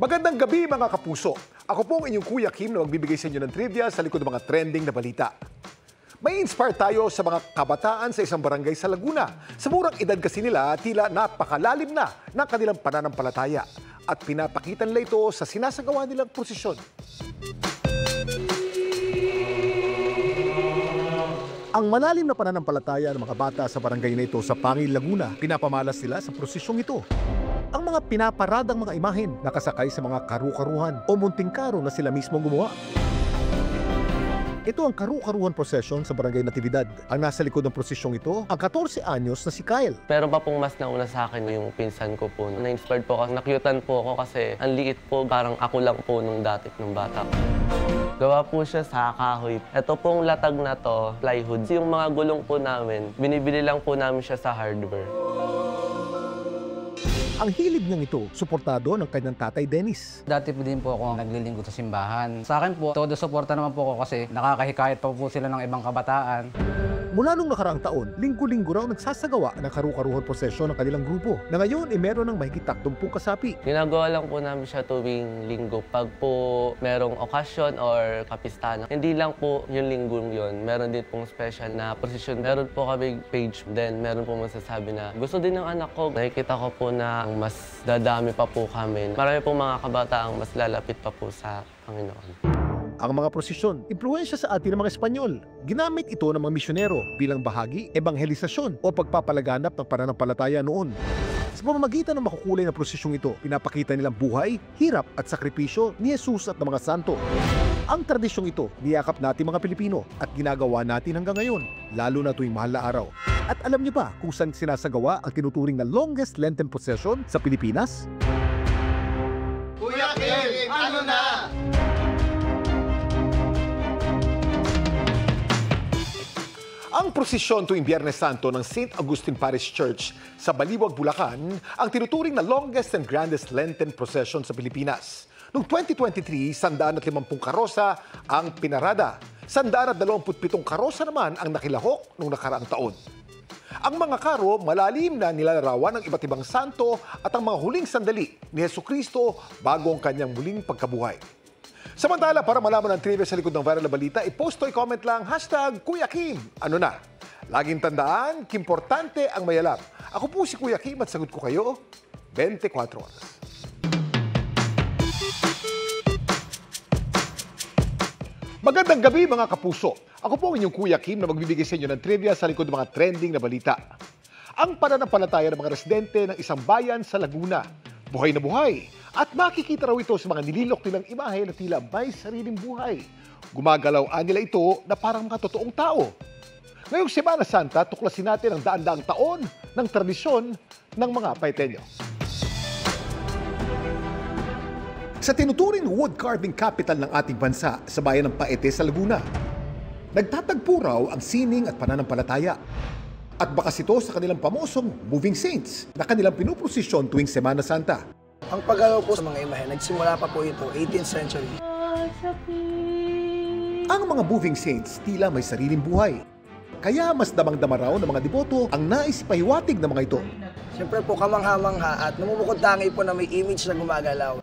Magandang gabi mga kapuso. Ako po ang inyong Kuya Kim na magbibigay sa inyo ng trivia sa likod ng mga trending na balita. May inspire tayo sa mga kabataan sa isang barangay sa Laguna. Sa murang edad kasi nila, tila napakalalim na ng kanilang pananampalataya. At pinapakita nila ito sa sinasagawa nilang prosesyon. Ang malalim na pananampalataya ng mga bata sa barangay na ito sa Pangil, Laguna, pinapamalas sila sa prosesyong ito. Ang mga pinaparadang mga imahen nakasakay sa mga karu-karuhan o munting karo na sila mismo gumawa. Ito ang karu-karuhan procession sa Barangay Natividad. Ang nasa likod ng prosesyong ito, ang 14 anyos na si Kyle. Pero pa pong mas nauna sa akin yung pinsan ko po. Na-inspired po ako, nakyutan po ako kasi ang liit po, parang ako lang po nung dati nung bata. Gawa po siya sa kahoy. Ito pong latag na to, plywood. Yung mga gulong po namin, binibili lang po namin siya sa hardware. Ang hilig niyang ito, suportado ng kanyang tatay Dennis. Dati po din po ako naglilingkod sa simbahan. Sa akin po, todo suporta naman po ako kasi nakakahikayat pa po sila ng ibang kabataan. Mula nung nakaraang taon, linggo-linggo raw nagsasagawa ng karu-karuhan prosesyon ng kanilang grupo na ngayon meron ng mahigit 30 kasapi. Ginagawa lang po namin siya tuwing linggo. Pag po merong okasyon or kapistahan, hindi lang po yung linggong yun. Meron din pong special na prosesyon. Meron po kami page, then meron po masasabi na gusto din ng anak ko. Nakikita ko po na mas dadami pa po kami. Marami pong mga kabataang mas lalapit pa po sa Panginoon. Ang mga prosesyon, impluwensya sa atin ng mga Espanyol. Ginamit ito ng mga misyonero bilang bahagi, ebanghelisasyon o pagpapalaganap ng pananampalataya noon. Sa pamamagitan ng makukulay na prosesyong ito, pinapakita nilang buhay, hirap at sakripisyo ni Jesus at ng mga santo. Ang tradisyong ito, niyakap natin mga Pilipino at ginagawa natin hanggang ngayon, lalo na tuwing mahal na araw. At alam niyo ba kung saan sinasagawa ang tinuturing na longest Lenten procession sa Pilipinas? Kuya Kim, ano na? Ang prosesyon tuwing Biyernes Santo ng St. Augustine Parish Church sa Baliwag, Bulacan ang tinuturing na longest and grandest Lenten procession sa Pilipinas. Noong 2023, 150 karosa ang pinarada. 127 karosa naman ang nakilahok noong nakaraang taon. Ang mga karo malalim na nilalarawan ng iba't ibang santo at ang mga huling sandali ni Jesucristo bago ang kanyang muling pagkabuhay. Samantala, para malaman ang trivia sa likod ng viral na balita, i-post o i-comment lang #Kuya Kim. Ano na? Laging tandaan, kimportante ang may alam. Ako po si Kuya Kim at sagot ko kayo 24 oras. Magandang gabi mga kapuso. Ako po ang inyong Kuya Kim na magbibigay sa inyo ng trivia sa likod ng mga trending na balita. Ang pananampalataya ng mga residente ng isang bayan sa Laguna. Buhay na buhay. At makikita raw ito sa mga nililok nilang imahe na tila may sariling buhay. Gumagalaw-an nila ito na parang mga totoong tao. Ngayong Semana Santa, tuklasin natin ang daan-daang taon ng tradisyon ng mga Paiteño. Sa tinuturing wood carving capital ng ating bansa sa bayan ng Paete sa Laguna, nagtatagpo raw ang sining at pananampalataya. At bakas ito sa kanilang pamosong moving saints na kanilang pinuprosesyon tuwing Semana Santa. Ang paggalaw po sa mga imahe, nagsimula pa po ito, 18th century. Ang mga moving saints tila may sariling buhay. Kaya mas damang-dama raw ng mga deboto ang nais pahiwatig ng mga ito. Siyempre po, kamangha-mangha at namumukod tangi po na may image na gumagalaw.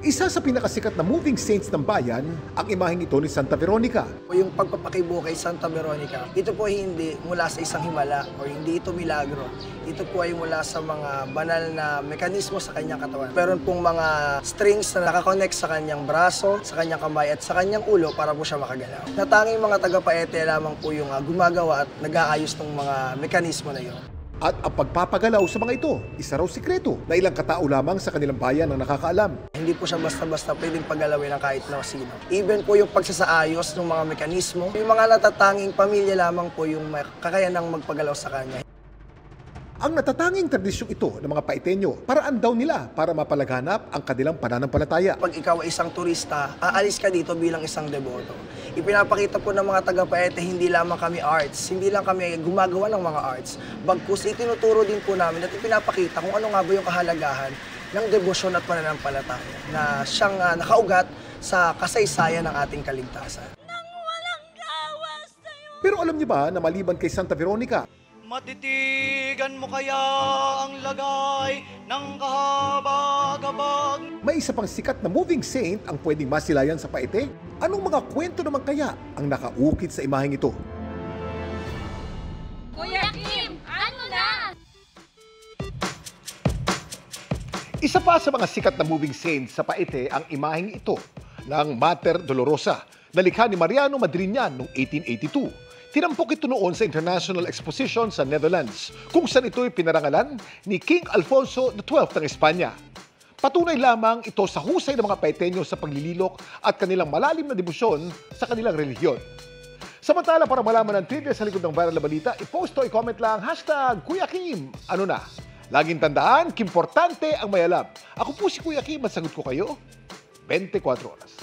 Isa sa pinakasikat na moving saints ng bayan, ang imaheng ito ni Santa Veronica. Yung pagpapakibo kay Santa Veronica, ito po hindi mula sa isang himala o hindi ito milagro. Ito po ay mula sa mga banal na mekanismo sa kanyang katawan. Meron pong mga strings na nakakonect sa kanyang braso, sa kanyang kamay at sa kanyang ulo para po siya makagalaw. Natanging mga taga-Paete lamang po yung gumagawa at nag-aayos ng mga mekanismo na yun. At ang pagpapagalaw sa mga ito, isa raw sikreto na ilang katao lamang sa kanilang bayan ang nakakaalam. Hindi po siya basta-basta pwedeng paggalawin ng kahit na sino. Even po yung pagsasaayos ng mga mekanismo, yung mga natatanging pamilya lamang po yung kakayanang magpagalaw sa kanya. Ang natatanging tradisyong ito ng mga Paiteño, paraan daw nila para mapalaganap ang kanilang pananampalataya. Pag ikaw ay isang turista, aalis ka dito bilang isang deboto. Ipinapakita po ng mga taga-Paete, hindi lamang kami arts, hindi lang kami gumagawa ng mga arts. Bagkus, itinuturo din po namin at ipinapakita kung ano nga ba yung kahalagahan ng debosyon at pananampalataya na siyang nakaugat sa kasaysayan ng ating kaligtasan. Pero alam niyo ba na maliban kay Santa Veronica, matitigan mo kaya ang lagay ng kahabag-habag. May isa pang sikat na moving saint ang pwedeng masilayan sa Paete. Anong mga kwento naman kaya ang nakaukit sa imaheng ito? Kuya Kim, ano na? Isa pa sa mga sikat na moving saint sa Paete ang imaheng ito ng Mater Dolorosa na likha ni Mariano Madriñan noong 1882. Tinampok ito noon sa International Exposition sa Netherlands, kung saan ito'y pinarangalan ni King Alfonso XII ng Espanya. Patunay lamang ito sa husay ng mga Paeteño sa paglililok at kanilang malalim na debosyon sa kanilang relihiyon. Samantala, para malaman ang trivia sa likod ng viral na balita, i-post o i-comment lang #Kuya Kim. Ano na? Laging tandaan, kimportante ang may alam. Ako po si Kuya Kim at sagot ko kayo 24 oras.